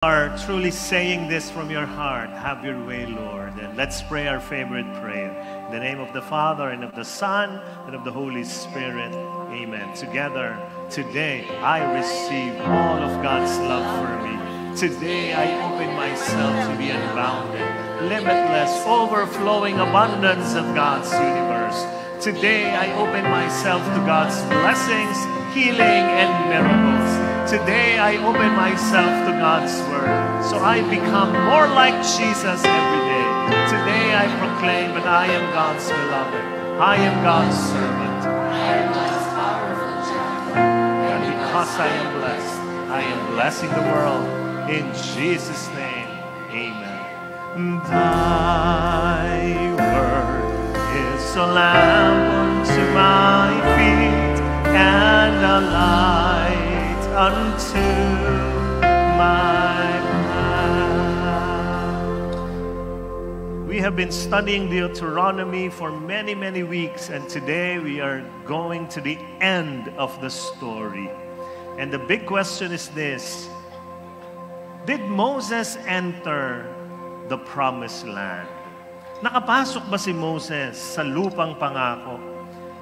Are truly saying this from your heart, have your way, Lord. And let's pray our favorite prayer. In the name of the Father, and of the Son, and of the Holy Spirit. Amen. Together, today, I receive all of God's love for me. Today, I open myself to the unbounded, limitless, overflowing abundance of God's universe. Today, I open myself to God's blessings, healing, and miracles. Today, I open myself to God's Word, so I become more like Jesus every day. Today, I proclaim that I am God's beloved. I am God's servant. I am God's powerful child. And because I am blessed, I am blessing the world. In Jesus' name, amen. Thy Word is a lamp unto my feet and a light unto my path. We have been studying Deuteronomy for many, many weeks, and today we are going to the end of the story. And the big question is this: did Moses enter the promised land? Nakapasok ba si Moses sa lupang pangako?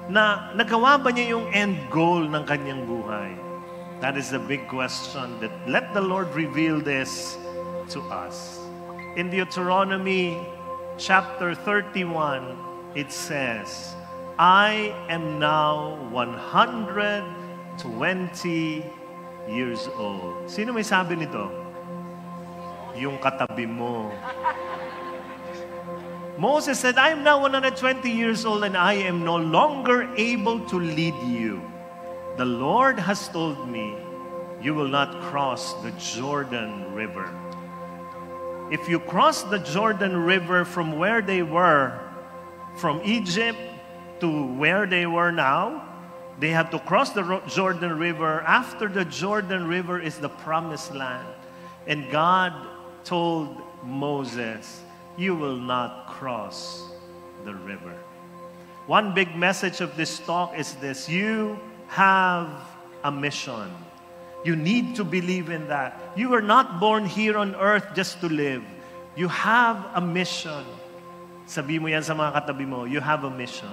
Na nagawa ba niya yung end goal ng kanyang buhay? That is the big question. That let the Lord reveal this to us. In Deuteronomy chapter 31, it says, I am now 120 years old. Sino may sabi nito? Yung katabi mo. Moses said, I am now 120 years old and I am no longer able to lead you. The Lord has told me, you will not cross the Jordan River. If you cross the Jordan River from where they were, from Egypt to where they were now, they have to cross the Jordan River. After the Jordan River is the promised land. And God told Moses, you will not cross the river. One big message of this talk is this: you have a mission. You need to believe in that. You were not born here on earth just to live. You have a mission. Sabi mo yan sa mga katabi mo, you have a mission.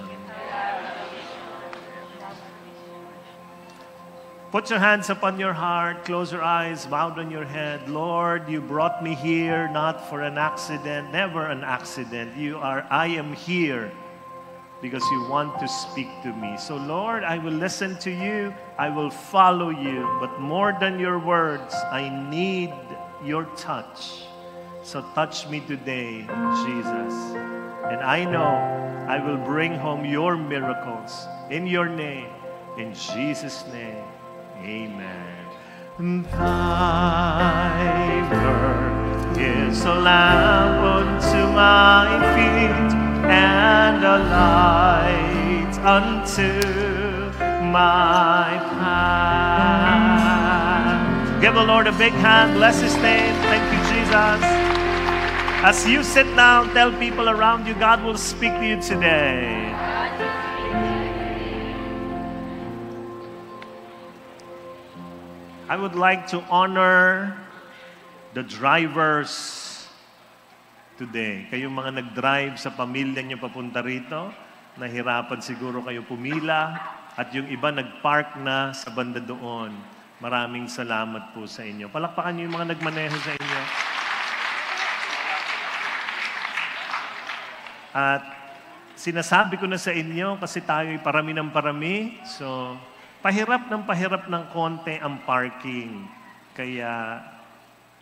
Put your hands upon your heart, close your eyes, bow down your head. Lord, you brought me here not for an accident, never an accident. I am here because you want to speak to me. So Lord, I will listen to you, I will follow you, but more than your words, I need your touch. So touch me today, Jesus. And I know I will bring home your miracles in your name, in Jesus' name, amen. Thy word is a lamp unto my feet and a light unto my path. Give the Lord a big hand. Bless His name. Thank you, Jesus. As you sit down, tell people around you, God will speak to you today. I would like to honor the drivers today. Kayong mga nag-drive sa pamilya niyo papunta rito, nahirapan siguro kayo pumila, at yung iba nag-park na sa banda doon. Maraming salamat po sa inyo. Palakpakan niyo yung mga nagmaneho sa inyo. At sinasabi ko na sa inyo, kasi tayo'y parami ng parami, so pahirap ng konti ang parking. Kaya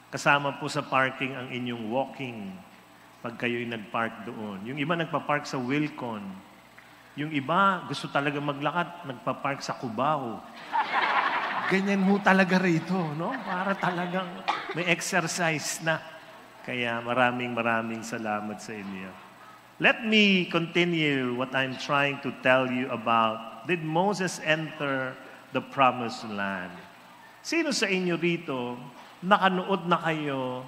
kasama po sa parking ang inyong walking pag kayo'y nag-park doon. Yung iba nagpa-park sa Wilcon. Yung iba gusto talaga maglakad, nagpa-park sa Cubao. Ganyan ho talaga rito, no? Para talagang may exercise na. Kaya maraming salamat sa inyo. Let me continue what I'm trying to tell you about. Did Moses enter the promised land? Sino sa inyo rito nakanood na kayo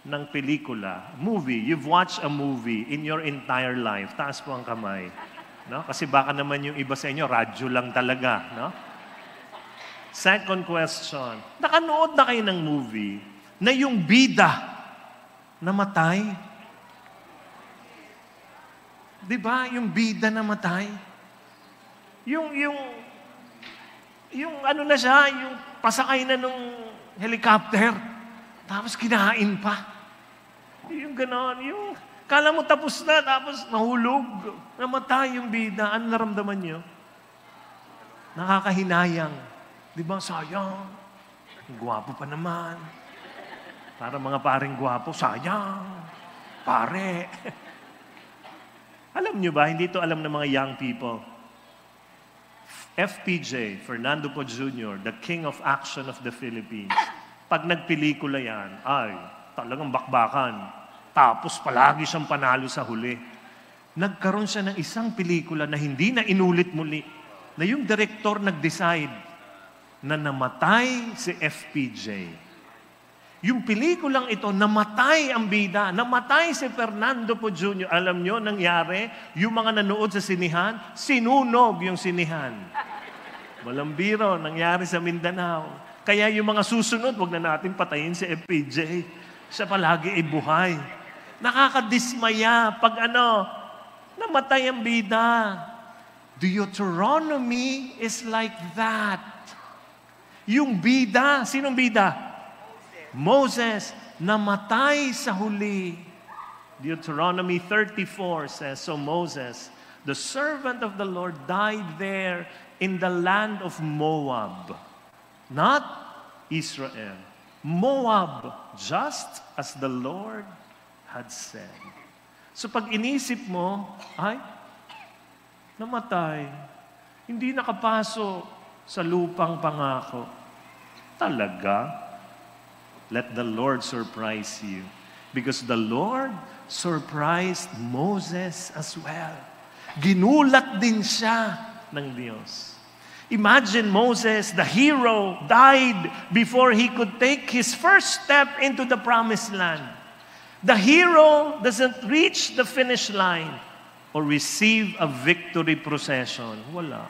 ng pelikula, movie? You've watched a movie in your entire life. Taas po ang kamay. No? Kasi baka naman yung iba sa inyo, radyo lang talaga. No? Second question, nakanood na kayo ng movie na yung bida namatay. Di ba? Yung bida namatay. Yung ano na siya, yung pasakay na nung helicopter. Tapos kinain pa. Yung ganon, yung kala mo tapos na, tapos nahulog. Namatay yung bida. Ano naramdaman niyo? Nakakahinayang. Di ba? Sayang. Gwapo pa naman. Para mga paring gwapo, sayang. Pare. Alam niyo ba, hindi ito alam ng mga young people. FPJ, Fernando Po Jr., the king of action of the Philippines. Pag nagpelikula yan, ay, talagang bakbakan. Tapos palagi siyang panalo sa huli. Nagkaroon siya ng isang pelikula na hindi na inulit muli. Na yung direktor nag-decide na namatay si FPJ. Yung pelikulang ito, namatay ang bida. Namatay si Fernando Po Jr. Alam nyo, nangyari, yung mga nanood sa sinihan, sinunog yung sinihan. Walang biro, nangyari sa Mindanao. Kaya yung mga susunod, wag na natin patayin si FPJ. Siya palagi ay buhay. Nakakadismaya pag namatay ang bida. Deuteronomy is like that. Yung bida, sinong bida? Moses, namatay sa huli. Deuteronomy 34 says, so Moses, the servant of the Lord, died there in the land of Moab. Not Israel. Moab, just as the Lord had said. So pag inisip mo, ay, namatay. Hindi nakapasok sa lupang pangako. Talaga? Let the Lord surprise you. Because the Lord surprised Moses as well. Ginulat din siya ng Diyos. Imagine Moses, the hero, died before he could take his first step into the promised land. The hero doesn't reach the finish line or receive a victory procession. Wala.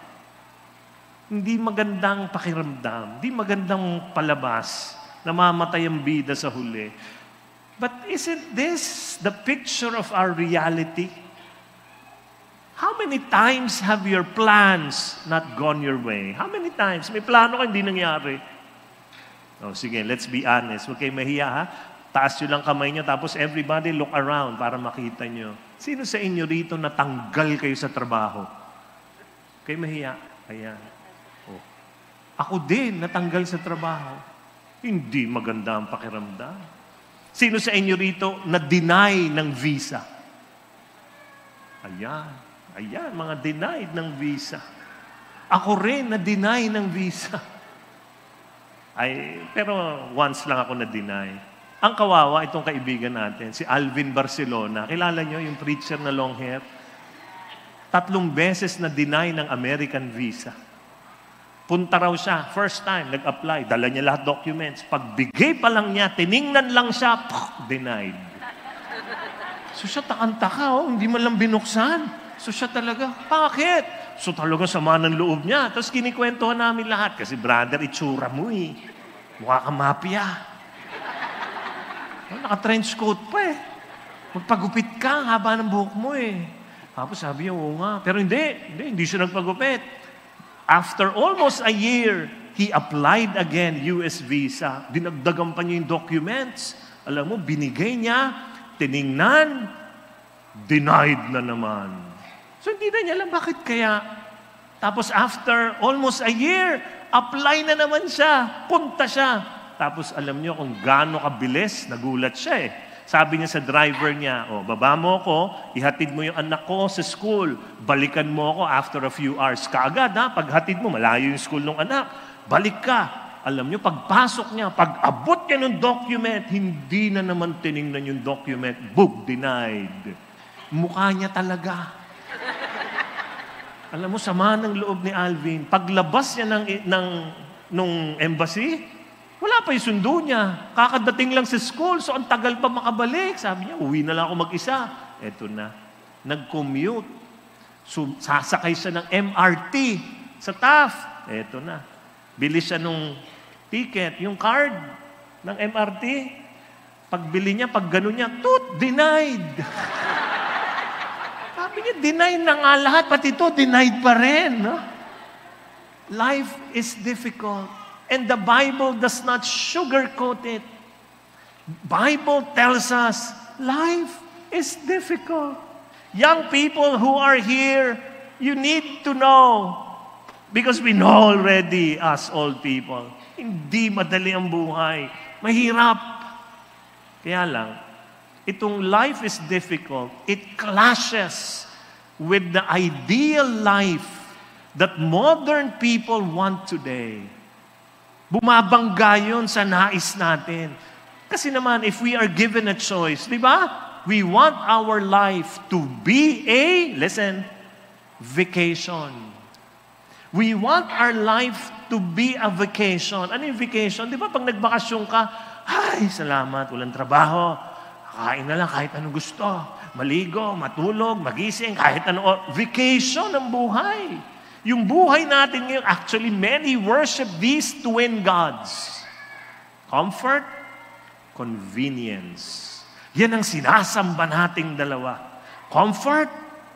Hindi magandang pakiramdam. Hindi magandang palabas. Namamatay ang bida sa huli. But isn't this the picture of our reality? How many times have your plans not gone your way? How many times? May plano ka, hindi nangyari. Oh, sige, let's be honest. Huwag kayo mahiya, ha? Taas nyo lang kamay nyo, tapos everybody look around para makita nyo. Sino sa inyo rito natanggal kayo sa trabaho? Kayo mahiya? Ayan. Oh. Ako din, natanggal sa trabaho. Hindi maganda ang pakiramdam. Sino sa inyo rito na-deny ng visa? Ayan. Ayan, mga denied ng visa. Ako rin na-deny ng visa. Pero once lang ako na-deny. Ang kawawa, itong kaibigan natin, si Alvin Barcelona. Kilala nyo yung preacher na long hair? 3 beses na-deny ng American visa. Punta raw siya, first time, nag-apply, dala niya lahat documents. Pagbigay pa lang niya, tiningnan lang siya, denied. So siya takang-taka, hindi man lang binuksan. So siya talaga, bakit? So talaga sama ng loob niya. Tapos kinikwentuhan namin lahat, kasi brother, itsura mo eh. Mukha kang mafia. Naka-trench coat pa eh. Magpagupit ka, haba ng buhok mo eh. Tapos sabi niya, oo nga. Pero hindi siya nagpagupit. After almost a year, he applied again US visa. Dinagdagan pa niya yung documents. Alam mo, binigay niya, tiningnan, denied na naman. So hindi na niya alam bakit kaya. Tapos after almost a year, apply na naman siya. Punta siya. Tapos alam niyo kung gaano kabilis, nagulat siya eh. Sabi niya sa driver niya, baba mo ako, ihatid mo yung anak ko sa school, balikan mo ako after a few hours. Kaagad ha, paghatid mo, malayo yung school ng anak, balik ka. Alam niyo, pagpasok niya, pag-abot niya ng document, hindi na naman tiningnan yung document, book, denied. Mukha niya talaga. Alam mo, sama ng loob ni Alvin, paglabas niya nung embassy, wala pa yung sundo niya. Kakadating lang sa school, so ang tagal pa makabalik. Sabi niya, uwi na lang ako mag-isa. Eto na. Nag-commute. So, sasakay siya ng MRT sa Taft. Eto na. Bili siya nung ticket, yung card ng MRT. Pagbili niya, pag gano'n niya, denied. Sabi niya, denied na nga lahat, pati ito, denied pa rin. No? Life is difficult. And the Bible does not sugarcoat it. Bible tells us, life is difficult. Young people who are here, you need to know, because we know already as old people, hindi madali ang buhay. Mahirap. Kaya lang, itong life is difficult. It clashes with the ideal life that modern people want today. Bumabangga yun sa nais natin. Kasi naman, if we are given a choice, di ba? We want our life to be a, listen, vacation. We want our life to be a vacation. Ano yung vacation? Di ba pag nagbakasyon ka, ay, salamat, walang trabaho. Kain na lang kahit anong gusto. Maligo, matulog, magising, kahit anong vacation ng buhay. Yung buhay natin ngayon, actually, many worship these twin gods. Comfort, convenience. Yan ang sinasamba nating dalawa. Comfort,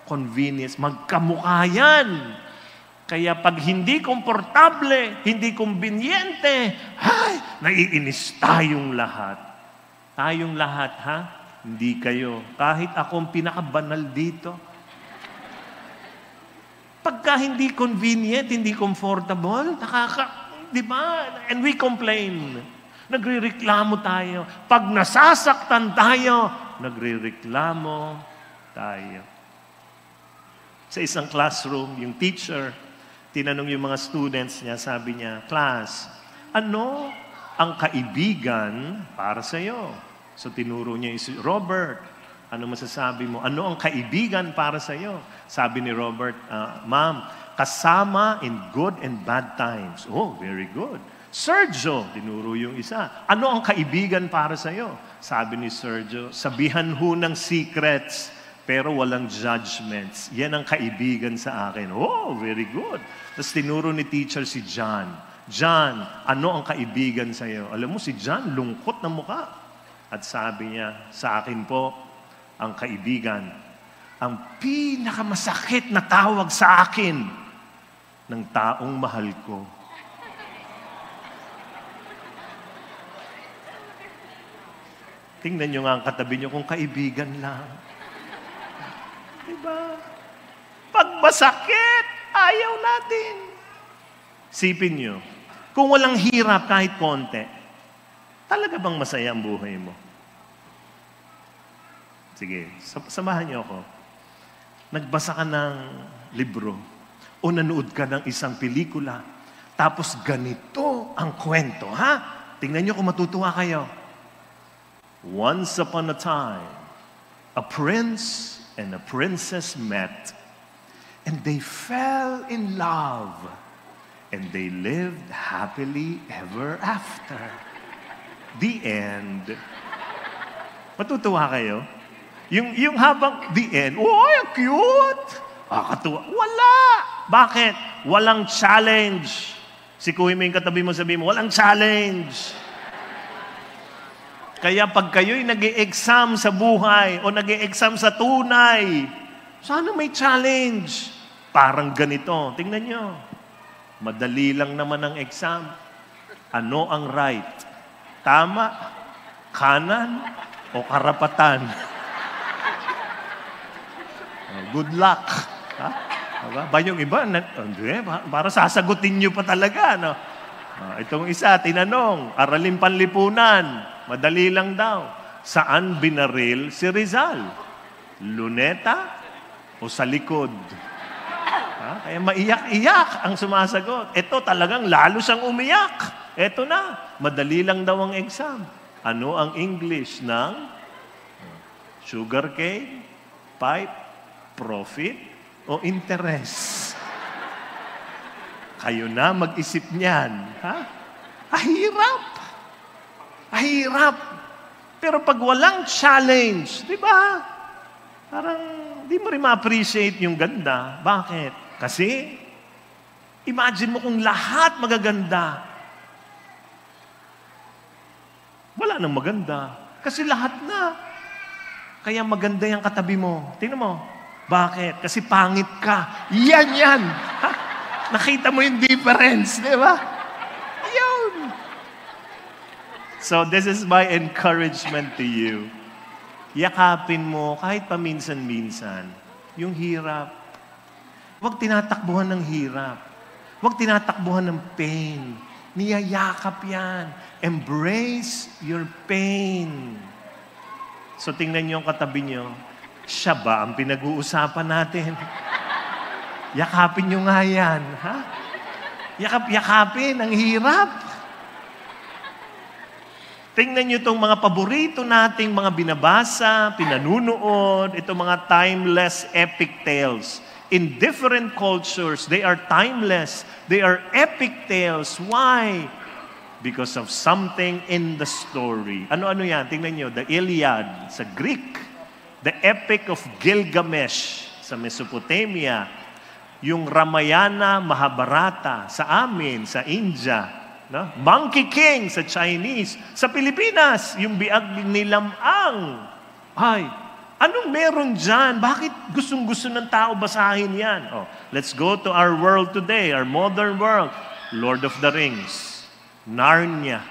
convenience. Magkamukha yan. Kaya pag hindi komportable, hindi kumbinyente, ay, naiinis tayong lahat. Tayong lahat, ha? Hindi kayo. Kahit akong pinakabanal dito. Pagka hindi convenient, hindi comfortable, di ba? And we complain. Nagrereklamo tayo. Pag nasasaktan tayo, nagrereklamo tayo. Sa isang classroom, yung teacher, tinanong yung mga students niya, sabi niya, class, ano ang kaibigan para sa iyo? So tinuro niya si Robert, ano masasabi mo? Ano ang kaibigan para sa iyo? Sabi ni Robert, ma'am, kasama in good and bad times. Oh, very good. Sergio, tinuro yung isa. Ano ang kaibigan para sa iyo? Sabi ni Sergio, sabihan ho ng secrets, pero walang judgments. Yan ang kaibigan sa akin. Oh, very good. Tapos tinuro ni teacher si John. John, ano ang kaibigan sa iyo? Alam mo, si John, lungkot na mukha. At sabi niya, sa akin po, ang kaibigan, ang pinakamasakit na tawag sa akin ng taong mahal ko. Tingnan nyo nga ang katabi nyo kung kaibigan lang. Diba? Pag masakit, ayaw natin. Sipin nyo, kung walang hirap kahit konti, talaga bang masaya ang buhay mo? Sige, samahan niyo ako. Nagbasa ka ng libro o nanood ka ng isang pelikula, tapos ganito ang kwento, ha? Tingnan niyo kung matutuwa kayo. Once upon a time, a prince and a princess met, and they fell in love, and they lived happily ever after. The end. Matutuwa kayo? Yung habang the end, oh, cute! Katuwa. Wala! Bakit? Walang challenge. Sikuhin mo yung katabi mo, sabihin mo, walang challenge. Kaya pag kayo'y nag-i-exam sa buhay o nag-i-exam sa tunay, sana may challenge. Parang ganito. Tingnan nyo. Madali lang naman ang exam. Ano ang right? Tama, kanan, o karapatan? Good luck. Ha? Ba yung iba, para sasagutin nyo pa talaga. No? Itong isa, tinanong, aralin panlipunan. Madali lang daw. Saan binaril si Rizal? Luneta o sa likod? Kaya maiyak-iyak ang sumasagot. Ito talagang lalo siyang umiyak. Ito na, madali lang daw ang exam. Ano ang English ng sugarcane, pipe, profit, o interest? Kayo na mag-isip niyan. Ha? Ahirap. Ahirap. Pero pag walang challenge, di ba? Parang di mo rin ma-appreciate yung ganda. Bakit? Kasi, imagine mo kung lahat magaganda. Wala nang maganda. Kasi lahat na. Kaya maganda yung katabi mo. Tingnan mo. Bakit? Kasi pangit ka. Yan. Ha? Nakita mo yung difference, di ba? Yun. So this is my encouragement to you. Yakapin mo kahit paminsan-minsan yung hirap. Huwag tinatakbuhan ng hirap. Huwag tinatakbuhan ng pain. Niyayakap yan. Embrace your pain. So tingnan niyo yung katabi niyo. Siya ba ang pinag-uusapan natin? Yakapin niyo nga yan. Ha? Yakap-yakapin. Ang hirap. Tingnan niyo itong mga paborito nating mga binabasa, pinanunood, itong mga timeless epic tales. In different cultures, they are timeless. They are epic tales. Why? Because of something in the story. Ano-ano yan? Tingnan niyo, the Iliad sa Greek, the Epic of Gilgamesh sa Mesopotamia, yung Ramayana Mahabharata sa amin, sa India, no? Monkey King sa Chinese, sa Pilipinas, yung Biag ni Lamang. Ay, anong meron dyan? Bakit gustong-gusto ng tao basahin yan? Oh, let's go to our world today, our modern world. Lord of the Rings, Narnia,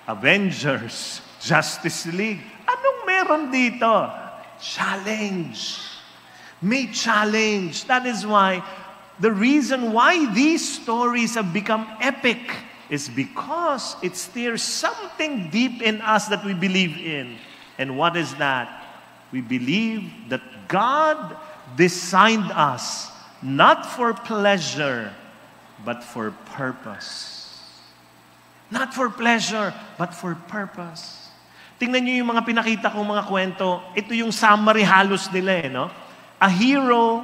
Avengers, Justice League. Anong meron dito? Challenge. May challenge. That is why the reason why these stories have become epic is because it stirs something deep in us that we believe in. And what is that? We believe that God designed us not for pleasure, but for purpose. Not for pleasure, but for purpose. Tingnan niyo yung mga pinakita kong mga kwento. Ito yung summary halos nila no? A hero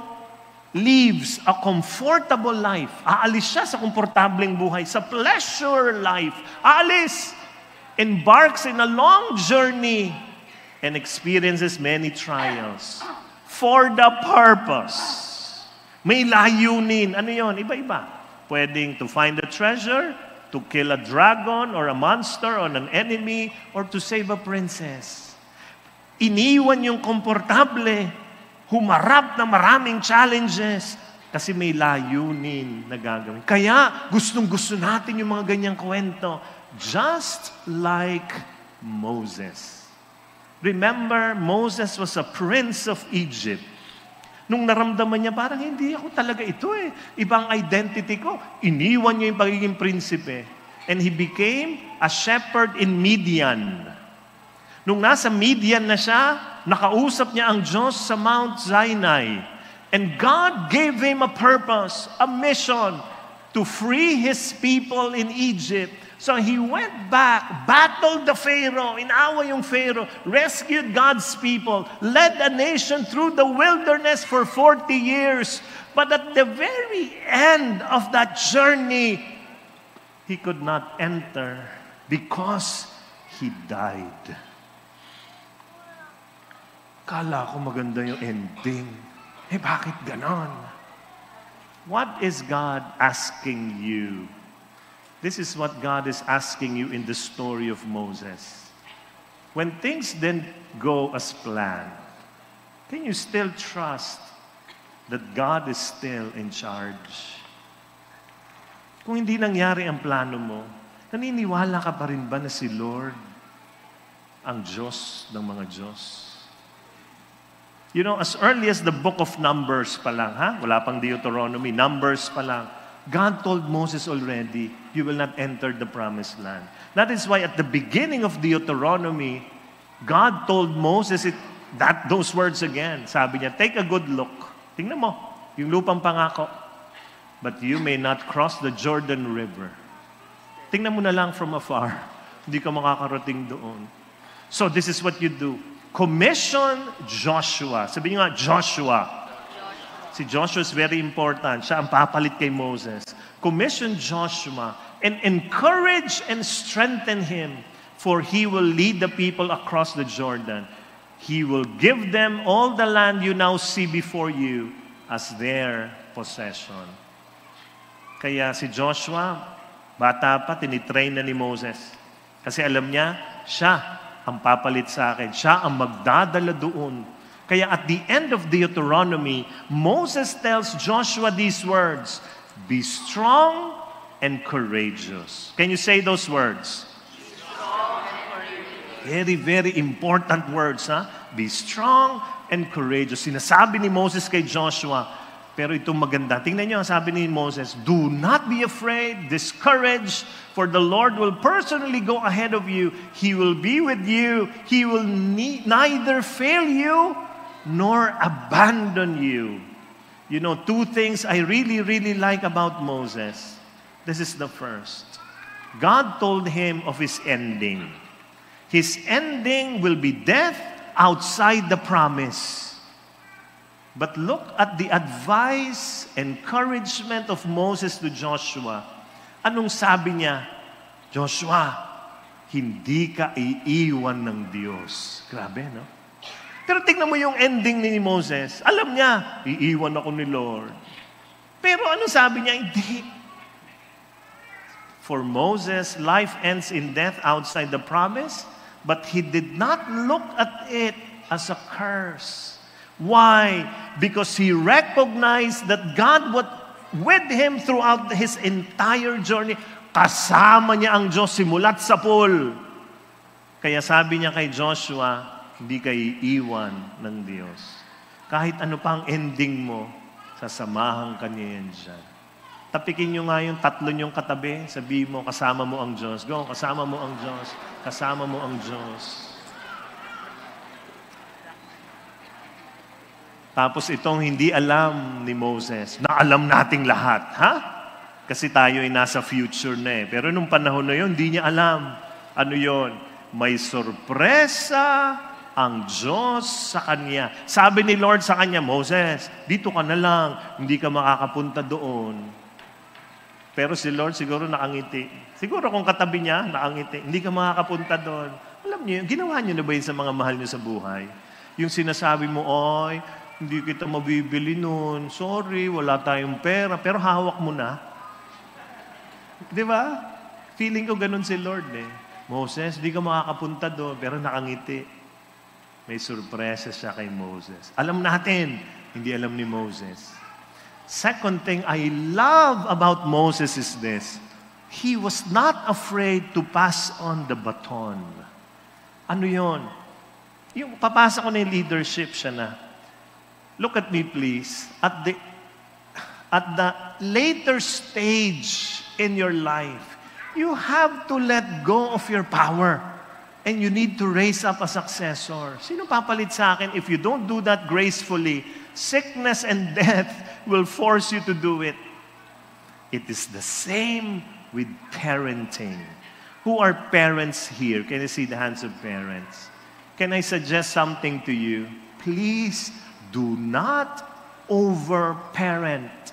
lives a comfortable life. Aalis siya sa komportableng buhay, sa pleasure life. Aalis. Embarks in a long journey and experiences many trials for the purpose. May layunin. Ano yon? Iba-iba. Pwedeng to find a treasure, to kill a dragon or a monster or an enemy, or to save a princess. Iniwan yung komportable, humarap na maraming challenges, kasi may layunin na gagawin. Kaya gustong-gusto natin yung mga ganyang kwento. Just like Moses. Remember, Moses was a prince of Egypt. Nung naramdaman niya, parang hindi ako talaga ito eh. Ibang identity ko. Iniwan niya yung pagiging prinsipe. And he became a shepherd in Midian. Nung nasa Midian na siya, nakausap niya ang Diyos sa Mount Sinai. And God gave him a purpose, a mission, to free his people in Egypt. So he went back, battled the Pharaoh, inawa yung Pharaoh, rescued God's people, led a nation through the wilderness for 40 years. But at the very end of that journey, he could not enter because he died. Kala ko maganda yung ending. Bakit ganon? What is God asking you? This is what God is asking you in the story of Moses. When things didn't go as planned, can you still trust that God is still in charge? Kung hindi nangyari ang plano mo, naniniwala ka pa rin ba na si Lord ang Diyos ng mga Diyos? You know, as early as the book of Numbers pa lang, wala pang Deuteronomy, Numbers pa lang, God told Moses already, you will not enter the promised land. That is why at the beginning of Deuteronomy, God told Moses those words again. Sabi niya, take a good look. Tingnan mo, yung lupang pangako. But you may not cross the Jordan River. Tingnan mo na lang from afar. Hindi ka makakarating doon. So this is what you do. Commission Joshua. Sabi niyo nga, Joshua. Si Joshua is very important. Siya ang papalit kay Moses. Commission Joshua and encourage and strengthen him, for he will lead the people across the Jordan. He will give them all the land you now see before you as their possession. Kaya si Joshua, bata pa, tinitrain na ni Moses. Kasi alam niya, siya ang papalit sa akin. Siya ang magdadala doon. Kaya at the end of Deuteronomy, Moses tells Joshua these words, "Be strong and courageous." Can you say those words? Very, very important words, ha? Be strong and courageous. Sinasabi ni Moses kay Joshua, pero itong maganda. Tingnan niyo, sabi ni Moses, "Do not be afraid, discouraged, for the Lord will personally go ahead of you. He will be with you. He will neither fail you nor abandon you." You know, two things I really, really like about Moses. This is the first. God told him of his ending. His ending will be death outside the promise. But look at the advice, encouragement of Moses to Joshua. Anong sabi niya? Joshua, hindi ka iiwan ng Diyos. Grabe, no? Pero tingnan mo yung ending ni Moses. Alam niya, iiwan ako ni Lord. Pero anong sabi niya? Hindi. For Moses, life ends in death outside the promise, but he did not look at it as a curse. Why? Because he recognized that God was with him throughout his entire journey. Kasama niya ang Diyos simula't sa pool. Kaya sabi niya kay Joshua, hindi ka iiwan ng Diyos. Kahit ano pa ang ending mo, sasamahan ka niya yan dyan. Tapikin nyo nga yung tatlo nyong katabi. Sabihin mo, kasama mo ang Diyos. Go, kasama mo ang Diyos. Kasama mo ang Diyos. Tapos itong hindi alam ni Moses, na alam nating lahat. Ha? Kasi tayo ay nasa future na eh. Pero nung panahon na yun, hindi niya alam. Ano yon? May sorpresa ang Diyos sa kanya. Sabi ni Lord sa kanya, Moses, dito ka na lang. Hindi ka makakapunta doon. Pero si Lord siguro nakangiti. Siguro kung katabi niya, nakangiti. Hindi ka makakapunta doon. Alam niyo, ginawa niyo na ba yun sa mga mahal niyo sa buhay? Yung sinasabi mo, oy, hindi kita mabibili noon. Sorry, wala tayong pera. Pero hawak mo na. Di ba? Feeling ko ganun si Lord eh. Moses, hindi ka makakapunta doon. Pero nakangiti. May surpresa siya kay Moses. Alam natin, hindi alam ni Moses. Second thing I love about Moses is this. He was not afraid to pass on the baton. Ano yon? Yung papasa ko na yung leadership siya na. Look at me please. At the later stage in your life, you have to let go of your power. And you need to raise up a successor. Sino papalit sa akin? If you don't do that gracefully, sickness and death will force you to do it. It is the same with parenting. Who are parents here? Can you see the hands of parents? Can I suggest something to you? Please do not over-parent.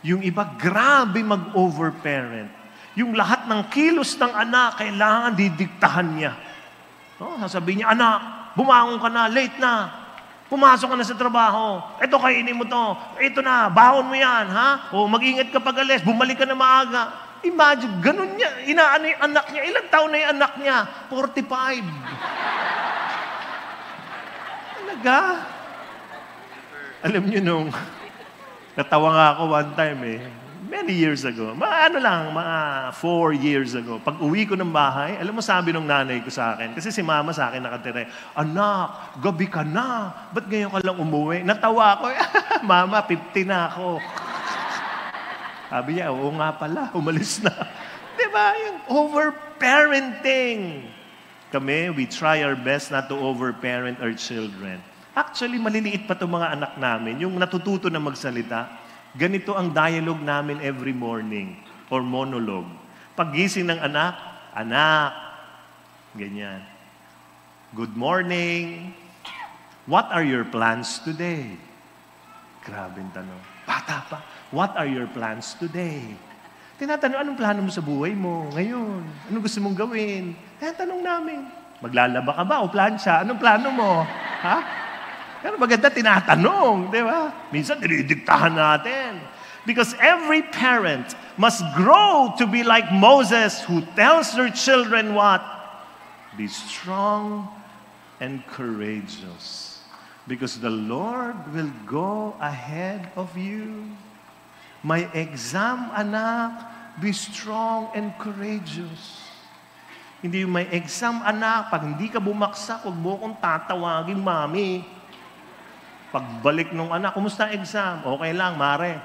Yung iba, grabe mag-over-parent. Yung lahat ng kilos ng anak, kailangan didiktahan niya. No? Sasabihin niya, anak, bumangon ka na, late na. Pumasok ka na sa trabaho. Ito, kainin mo to. Ito na, bahon mo yan, ha? O mag-ingat ka pag alis, bumalik ka na maaga. Imagine, ganun niya. Inaano yung anak niya. Ilang taon na yung anak niya? 45. Talaga? Alam niyo nung, natawa nga ako one time eh. Many years ago. Mga 4 years ago. Pag uwi ko ng bahay, alam mo sabi ng nanay ko sa akin, kasi si mama sa akin nakatira, anak, gabi ka na. Ba't ngayon ka lang umuwi? Natawa ako, mama, 50 na ako. Sabi niya, oo nga pala, umalis na. Diba? Yung over-parenting. Kami, we try our best not to over-parent our children. Actually, maliliit pa itong mga anak namin. Yung natututo na magsalita, ganito ang dialogue namin every morning or monologue. Paggising ng anak, ganyan. Good morning. What are your plans today? Grabing tanong. Bata pa. What are your plans today? Tinatanong, anong plano mo sa buhay mo ngayon? Anong gusto mong gawin? Tinatanong namin. Maglalaba ka ba o plancha? Anong plano mo? Ha? Pero maganda tinatanong, di ba? Minsan, dinidiktahan natin. Because every parent must grow to be like Moses who tells their children what? Be strong and courageous, because the Lord will go ahead of you. May exam, anak. Be strong and courageous. Hindi yung may exam, anak. Pag hindi ka bumaksak, huwag mo akong tatawagin, mami. Pagbalik nung anak, kumusta exam? Okay lang, mare.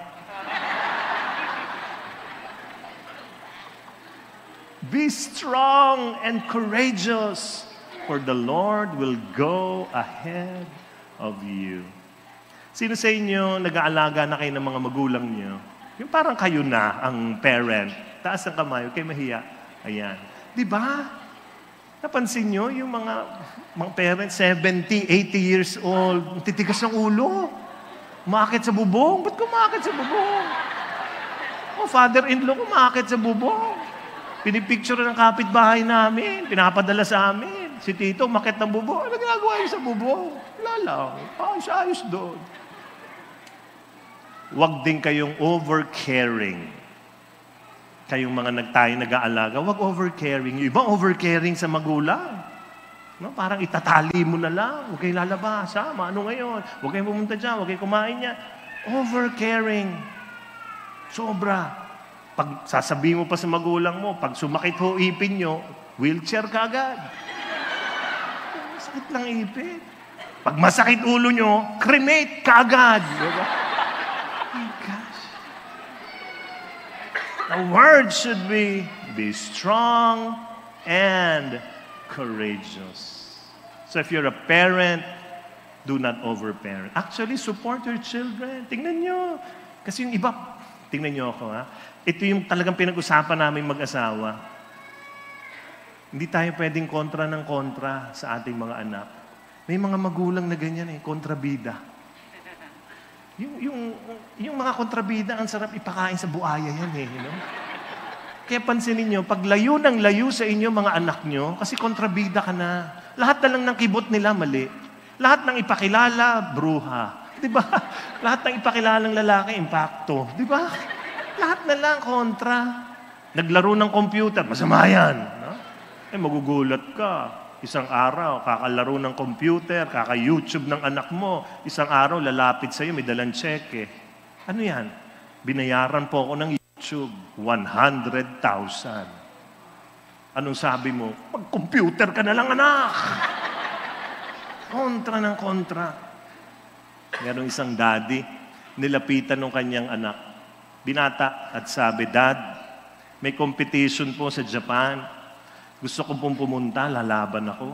Be strong and courageous, for the Lord will go ahead of you. Sino sa inyo nag-aalaga na kayo ng mga magulang niyo? Yung parang kayo na ang parent. Taas ang kamay, okay, mahiya. Ayan. Di ba? Napansin nyo, yung mga parents, 70, 80 years old, titigas ng ulo. Umakit sa bubong. Ba't kumakit sa bubong? Oh, father-in-law kumakit sa bubong. Pinipicture ng kapitbahay namin. Pinapadala sa amin. Si Tito, umakit ng bubong. Ano ginagawa yun sa bubong? Wala lang. Ayos doon. Huwag din kayong over-caring. Kayong mga nag-aalaga, huwag over-caring. Yung ibang over-caring sa magulang. No? Parang itatali mo na lang. Huwag kayong lalabas. Ano ngayon? Huwag kayong pumunta dyan. Huwag kayong kumain niya. Over-caring. Sobra. Pag sasabihin mo pa sa magulang mo, pag sumakit ho ipin nyo, wheelchair ka agad. Sakit lang ipin. Pag masakit ulo nyo, cremate ka agad. Diba? The word should be strong and courageous. So if you're a parent, do not overparent. Actually, support your children. Tingnan nyo. Kasi yung iba, tingnan nyo ako Ito yung talagang pinag-usapan namin mag-asawa. Hindi tayo pwedeng kontra ng kontra sa ating mga anak. May mga magulang na ganyan kontrabida. Yung mga kontrabida, ang sarap ipakain sa buaya yan Kaya pansinin nyo, pag layo ng layo sa inyo mga anak nyo, kasi kontrabida ka na. Lahat na lang ng kibot nila mali. Lahat ng ipakilala, bruha. Diba? Lahat ng ipakilalang lalaki, impacto. Diba? Lahat na lang kontra. Naglaro ng computer, masama yan. No? Magugulat ka. Isang araw, kakalaro ng computer, kaka-YouTube ng anak mo. Isang araw, lalapit sa'yo, may dalang cheque. Ano yan? Binayaran po ako ng YouTube, 100,000. Anong sabi mo? Mag-computer ka na lang, anak! Kontra ng kontra. Merong isang daddy, nilapitan ng kanyang anak. Binata at sabi, Dad, may competition po sa Japan. Gusto ko pong pumunta, lalaban ako.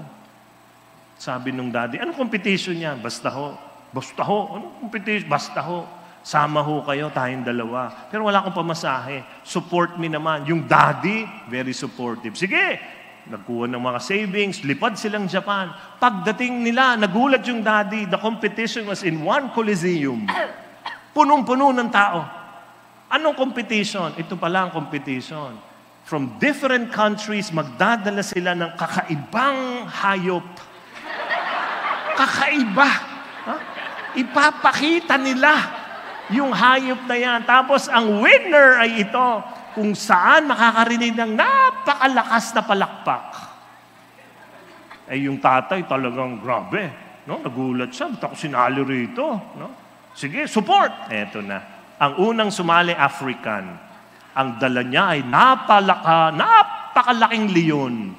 Sabi nung daddy, anong competition niya? Basta ho. Basta ho. Anong competition? Basta ho. Sama ho kayo, tayong dalawa. Pero wala akong pamasahe. Support me naman. Yung daddy, very supportive. Sige, nagkuha ng mga savings, lipad silang Japan. Pagdating nila, nagulat yung daddy. The competition was in one coliseum. Punong-puno ng tao. Anong competition? Ito pala ang competition. From different countries, magdadala sila ng kakaibang hayop. Kakaiba. Ipapakita nila yung hayop na yan. Tapos ang winner ay ito, kung saan makakarinig ng napakalakas na palakpak. Yung tatay talagang grabe. No? Nagulat siya. Ba't ako sinali rito? No? Sige, support. Eto na. Ang unang sumali, African. Ang dala niya ay napakalaking leon.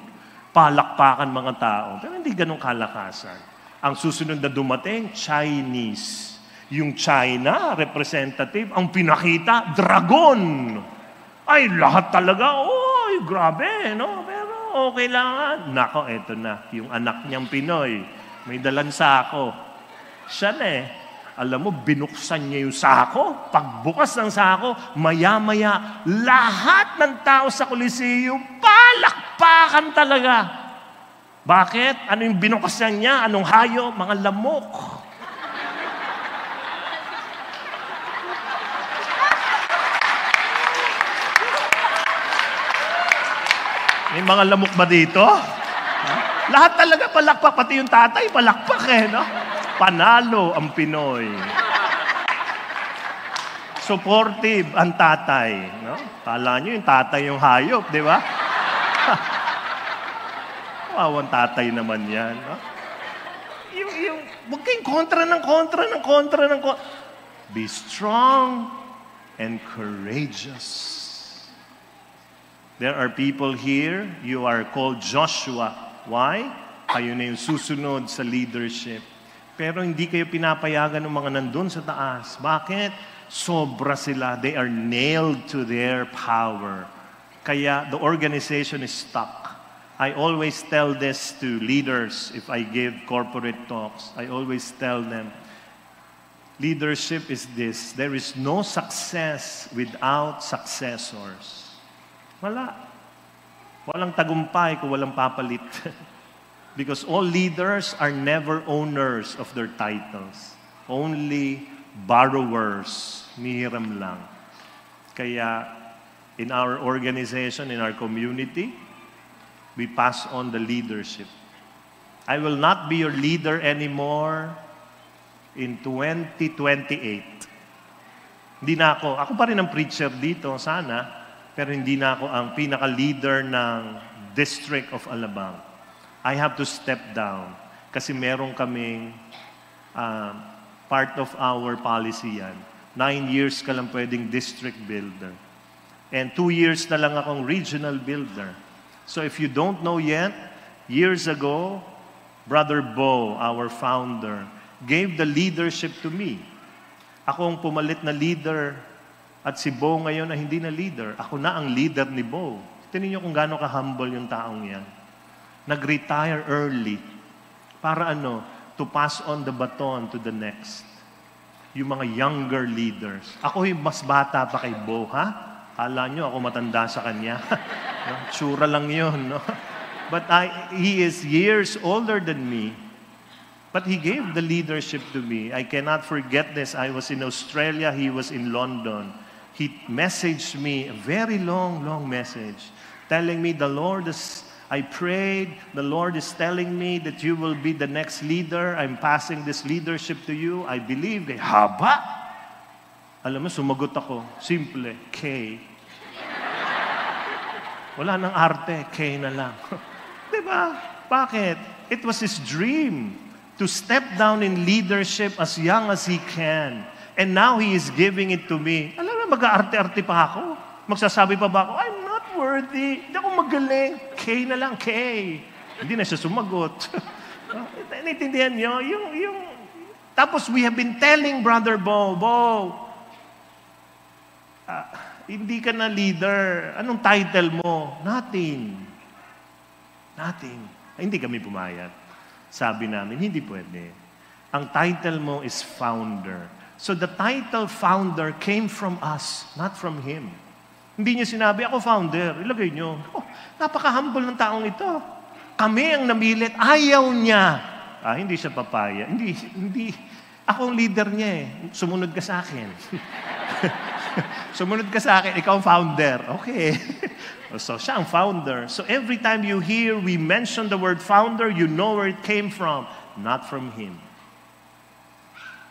Palakpakan mga tao. Pero hindi ganun kalakasan. Ang susunod na dumating, Chinese. Yung China, representative, ang pinakita, dragon. Ay, lahat talaga, oy, grabe, no? Pero okay lang. Nako, eto na. Yung anak niyang Pinoy, may dalang sako. Siya na Alam mo, binuksan niya yung sako. Pagbukas ng sako, maya-maya, lahat ng tao sa Coliseum, palakpakan talaga. Bakit? Ano yung binuksan niya? Anong hayo? Mga lamok. May mga lamok ba dito? Lahat talaga palakpak. Pati yung tatay, palakpak no? Panalo ang Pinoy. Supportive ang tatay. No? Kala nyo yung tatay yung hayop, di ba? Kawawang tatay naman yan. No? Huwag kayong kontra. Be strong and courageous. There are people here, you are called Joshua. Why? Kayo na yung susunod sa leadership. Pero hindi kayo pinapayagan ng mga nandun sa taas. Bakit? Sobra sila. They are nailed to their power. Kaya the organization is stuck. I always tell this to leaders if I give corporate talks. I always tell them, leadership is this. There is no success without successors. Wala. Walang tagumpay kung walang papalit. Because all leaders are never owners of their titles. Only borrowers. Mihiram lang. Kaya, in our organization, in our community, we pass on the leadership. I will not be your leader anymore in 2028. Hindi na ako. Ako pa rin ang preacher dito, sana. Pero hindi na ako ang pinaka-leader ng District of Alabang. I have to step down. Kasi meron kaming part of our policy yan. 9 years ka lang pwedeng district builder. And 2 years na lang akong regional builder. So if you don't know yet, years ago, Brother Bo, our founder, gave the leadership to me. Ako ang pumalit na leader. At si Bo ngayon na hindi na leader. Ako na ang leader ni Bo. Tingnan niyo kung gaano ka-humble yung taong yan. Nag-retire early. Para to pass on the baton to the next. Yung mga younger leaders. Ako yung mas bata pa kay Bo, ha? Kala nyo ako matanda sa kanya. No? Tsura lang yun, no? But he is years older than me. But he gave the leadership to me. I cannot forget this. I was in Australia. He was in London. He messaged me a very long message telling me, I prayed, the Lord is telling me that you will be the next leader. I'm passing this leadership to you. I believe. Haba! Alam mo, sumagot ako. Simple. K. Wala nang arte. K na lang. Diba? Bakit? It was his dream to step down in leadership as young as he can. And now he is giving it to me. Alam mo, mag-aarte-arte pa ako. Magsasabi pa ba ako, I'm not worthy. Hindi ako magaling. K na lang, K. Hindi na siya sumagot. Naintindihan niyo? Tapos we have been telling Brother Bo, hindi ka na leader. Anong title mo? Nothing. Hindi kami pumayag. Sabi namin, hindi pwede. Ang title mo is founder. So the title founder came from us, not from him. Hindi niya sinabi, ako founder. Ilagay niyo. Napaka-humble ng taong ito. Kami ang namilit. Ayaw niya. Hindi siya papaya. Hindi. Ako ang leader niya eh. Sumunod ka sa akin. Sumunod ka sa akin, ikaw ang founder. Okay. So siya ang founder. So every time you hear we mention the word founder, you know where it came from. Not from him.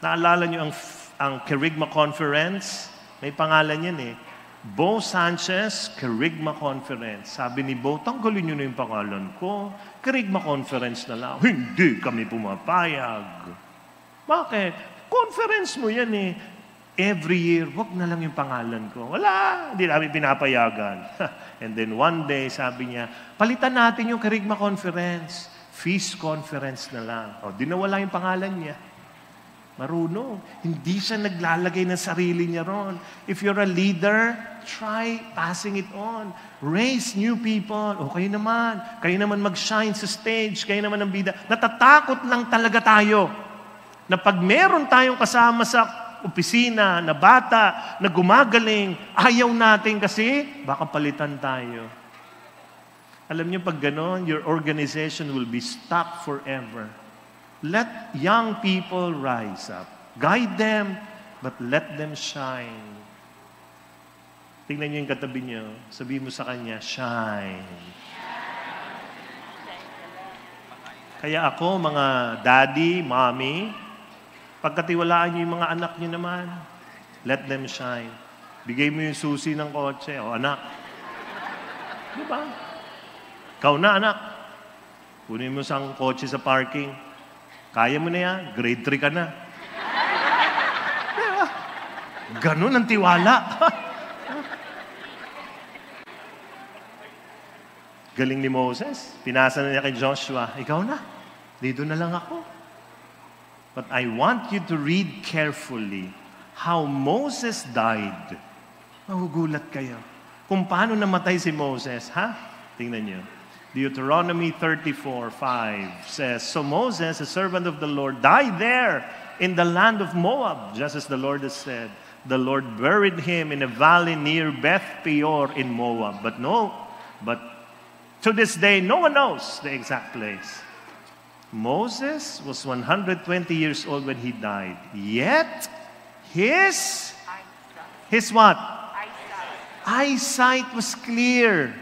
Naalala niyo ang Kerygma Conference? May pangalan yan eh. Bo Sanchez, Kerygma Conference. Sabi ni Bo, tanggalin niyo na yung pangalan ko. Kerygma Conference na lang. Hindi kami pumapayag. Bakit? Conference mo yan eh. Every year, wag na lang yung pangalan ko. Wala, hindi namin pinapayagan. And then one day, sabi niya, palitan natin yung Kerygma Conference. Feast Conference na lang. Di nawala yung pangalan niya. Marunong. Hindi siya naglalagay ng sarili niya ron. If you're a leader, try passing it on. Raise new people. Kayo naman mag-shine sa stage. Kayo naman ang bida. Natatakot lang talaga tayo na pag meron tayong kasama sa opisina, na bata, na gumagaling, ayaw natin kasi baka palitan tayo. Alam niyo, pag gano'n, your organization will be stuck forever. Let young people rise up. Guide them, but let them shine. Tingnan niyo yung katabi niyo. Sabihin mo sa kanya, shine. Kaya ako, mga daddy, mommy, pagkatiwalaan niyo yung mga anak niyo naman, let them shine. Bigay mo yung susi ng kotse. Anak. Diba? Ikaw na, anak. Kunin mo sa kotse sa parking. Kaya mo na yan. Grade 3 ka na. Ganun ang tiwala. Galing ni Moses. Pinasa na niya kay Joshua. Ikaw na. Dito na lang ako. But I want you to read carefully how Moses died. Mahugulat kayo. Kung paano namatay si Moses, ha? Tingnan niyo. Deuteronomy 34:5 says, So Moses, a servant of the Lord, died there in the land of Moab, just as the Lord has said. The Lord buried him in a valley near Beth Peor in Moab. But to this day, no one knows the exact place. Moses was 120 years old when he died. Yet, his what? Eyesight was clear.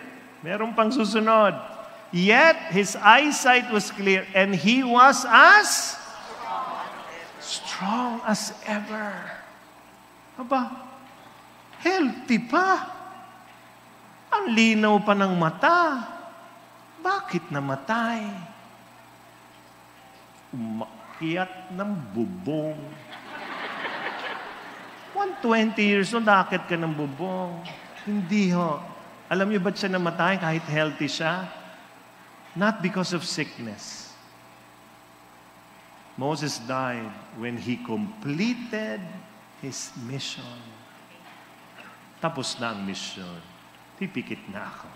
Meron pang susunod. Yet, his eyesight was clear and he was as strong as ever. Aba, healthy pa. Ang linaw pa ng mata. Bakit namatay? Umakyat ng bubong. 120 years old, nakakit ka ng bubong. Hindi ho. Alam niyo ba't siya namatay kahit healthy siya? Not because of sickness. Moses died when he completed his mission. Tapos na ang mission. Pipikit na ako.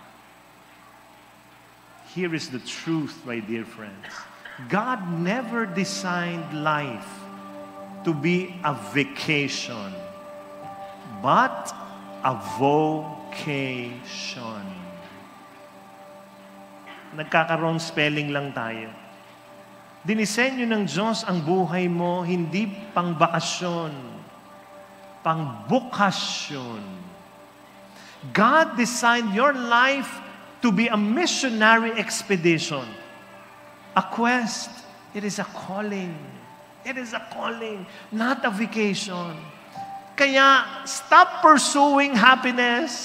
Here is the truth, my dear friends. God never designed life to be a vacation, but a vocation. Nagkakaroon spelling lang tayo. Dinisenyo ng Diyos ang buhay mo, hindi pang bakasyon, pang bukasyon. God designed your life to be a missionary expedition. A quest. It is a calling. It is a calling, not a vacation. Kaya, stop pursuing happiness.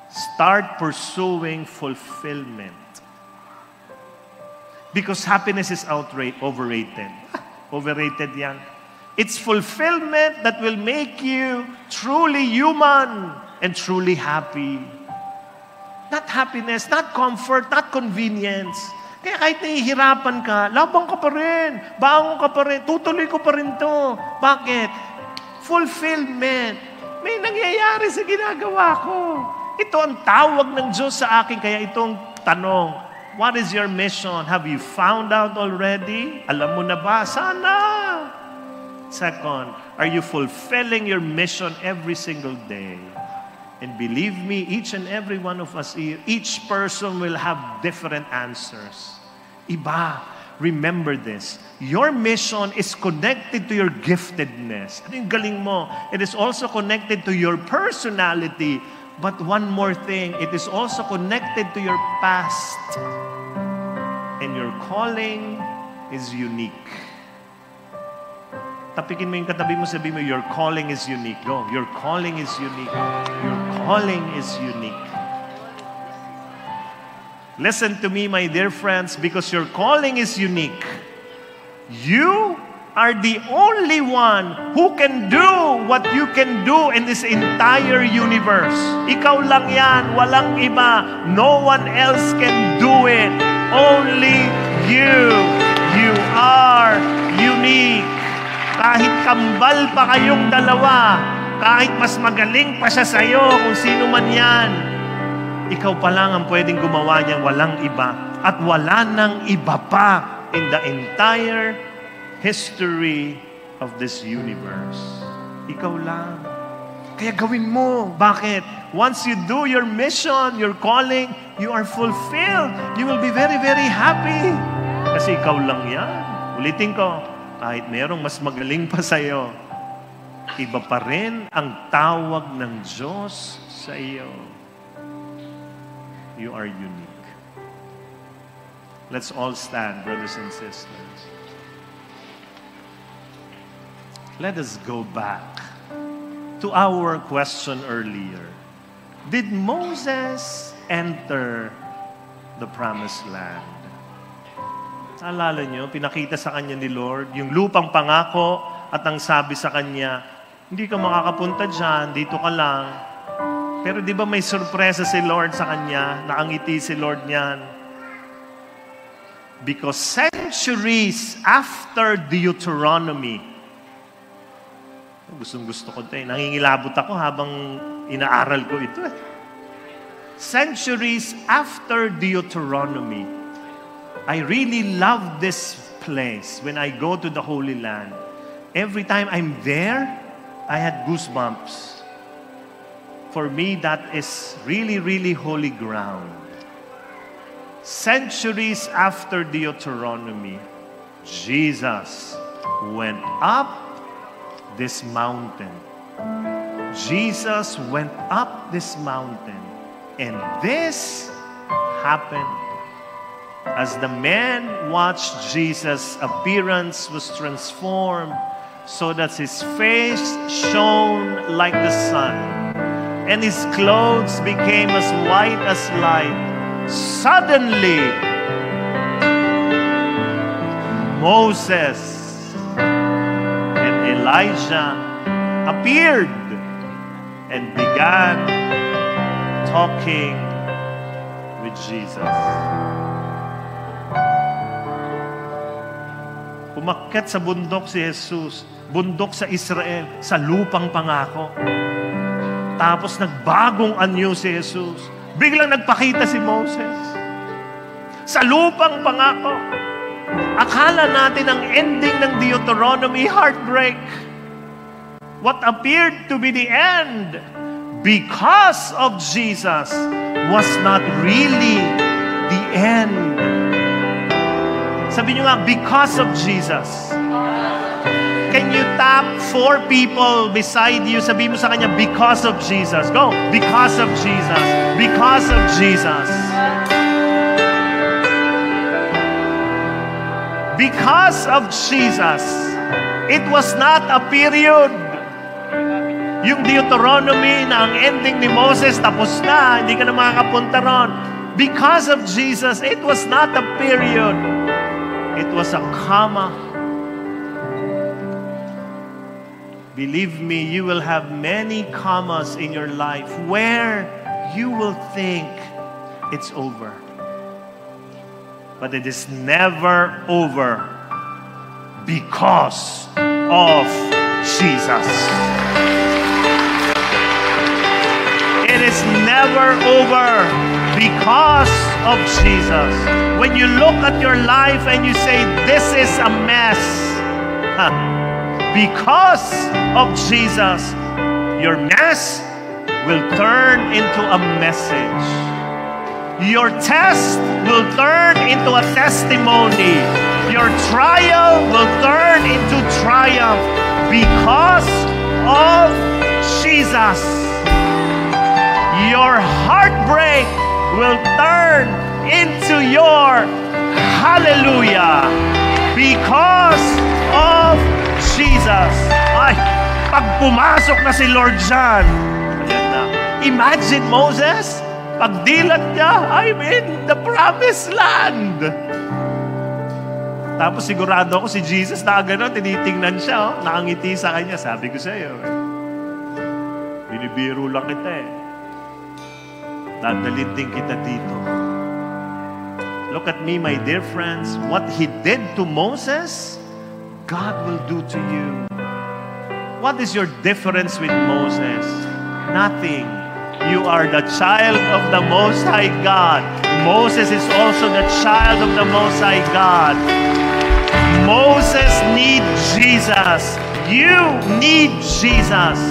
Start pursuing fulfillment. Because happiness is overrated. Overrated yan. It's fulfillment that will make you truly human and truly happy. Not happiness, not comfort, not convenience. Kaya kahit nahihirapan ka, labang ka pa rin, bangon ka pa rin, tutuloy ko pa rin to. Bakit? Fulfillment. May nangyayari sa ginagawa ko. Ito ang tawag ng Diyos sa akin. Kaya itong tanong, what is your mission? Have you found out already? Alam mo na ba? Sana. Second, are you fulfilling your mission every single day? And believe me, each and every one of us here, each person will have different answers. Iba. Remember this. Your mission is connected to your giftedness. Ano yung galing mo? It is also connected to your personality. But one more thing, it is also connected to your past. And your calling is unique. Tapikin mo yung katabi mo, sabi mo, your calling is unique. Go. Your calling is unique. Your calling is unique. Listen to me, my dear friends, because your calling is unique. You are the only one who can do what you can do in this entire universe. Ikaw lang yan, walang iba. No one else can do it. Only you. You are unique. Kahit kambal pa kayong dalawa, kahit mas magaling pa siya sa'yo, kung sino man yan, ikaw pa lang ang pwedeng gumawa niyan, walang iba. At wala nang iba pa in the entire history of this universe. Ikaw lang. Kaya gawin mo. Bakit? Once you do your mission, your calling, you are fulfilled. You will be very, very happy. Kasi ikaw lang yan. Ulitin ko, kahit merong mas magaling pa sa'yo, iba pa rin ang tawag ng Diyos sa iyo. You are unique. Let's all stand, brothers and sisters. Let us go back to our question earlier. Did Moses enter the promised land. Alala nyo, pinakita sa kanya ni Lord yung lupang pangako at ang sabi sa kanya, hindi ka makakapunta dyan, dito ka lang. Pero di ba may sorpresa si Lord sa kanya? Nakangiti si Lord niyan. Because centuries after Deuteronomy, gustong-gusto ko ito eh. Nangingilabot ako habang inaaral ko ito eh. Centuries after Deuteronomy, I really love this place when I go to the Holy Land. Every time I'm there, I had goosebumps. For me, that is really, really holy ground. Centuries after Deuteronomy, Jesus went up this mountain. Jesus went up this mountain. And this happened. As the man watched Jesus' appearance was transformed so that his face shone like the sun and his clothes became as white as light, suddenly Moses and Elijah appeared and began talking with Jesus. Umakyat sa bundok si Jesus, bundok sa Israel, sa lupang pangako. Tapos nagbagong anyo si Jesus. Biglang nagpakita si Moses. Sa lupang pangako. Akala natin ang ending ng Deuteronomy, heartbreak. What appeared to be the end, because of Jesus, was not really the end. Sabi nyo nga, because of Jesus. Can you tap 4 people beside you? Sabi mo sa kanya, because of Jesus. Go. Because of Jesus. Because of Jesus. Because of Jesus. It was not a period. Yung Deuteronomy na ang ending ni Moses, tapos na. Hindi ka na makakapunta ron. Because of Jesus, it was not a period. It was a comma. Believe me, you will have many commas in your life where you will think it's over. But it is never over because of Jesus. It is never over because of Jesus. When you look at your life and you say, this is a mess, because of Jesus, your mess will turn into a message. Your test will turn into a testimony. Your trial will turn into triumph because of Jesus. Your heartbreak will turn into your hallelujah because of Jesus. Ay, pag pumasok na si Lord dyan, ayan na. Imagine Moses, pagdilat niya, I'm in the promised land. Tapos sigurado ako si Jesus na gano'n, tinitingnan siya, nakangiti sa kanya. Sabi ko sa iyo, binibiro lang kita eh. Dadalhin din kita dito. Look at me, my dear friends. What He did to Moses, God will do to you. What is your difference with Moses? Nothing. You are the child of the Most High God. Moses is also the child of the Most High God. Moses needs Jesus. You need Jesus.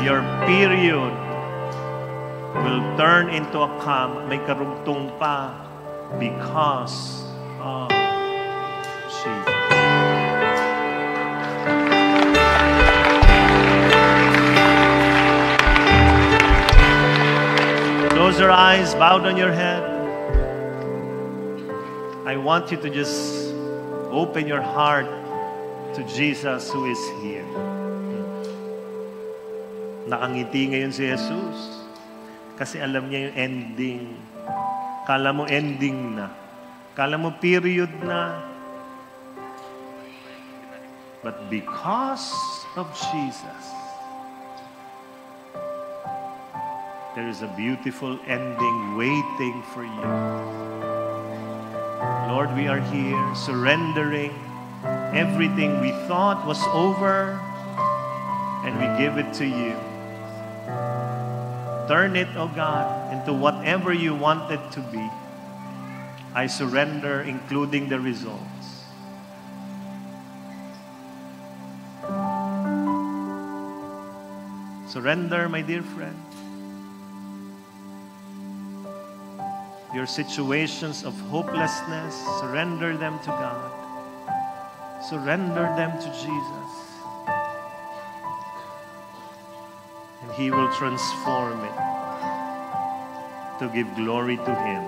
Your period will turn into a calm. May karugtong pa because of Jesus. Close your eyes, bow down your head. I want you to just open your heart to Jesus who is here. Nakangiti ngayon si Jesus. Kasi alam niya yung ending. Kala mo ending na. Kala mo period na. But because of Jesus, there is a beautiful ending waiting for you. Lord, we are here surrendering everything we thought was over, and we give it to you. Turn it, O God, into whatever you want it to be. I surrender, including the results. Surrender, my dear friend. Your situations of hopelessness, surrender them to God. Surrender them to Jesus. And He will transform it to give glory to Him.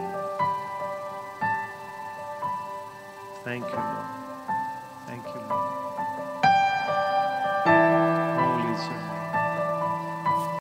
Thank you, Lord.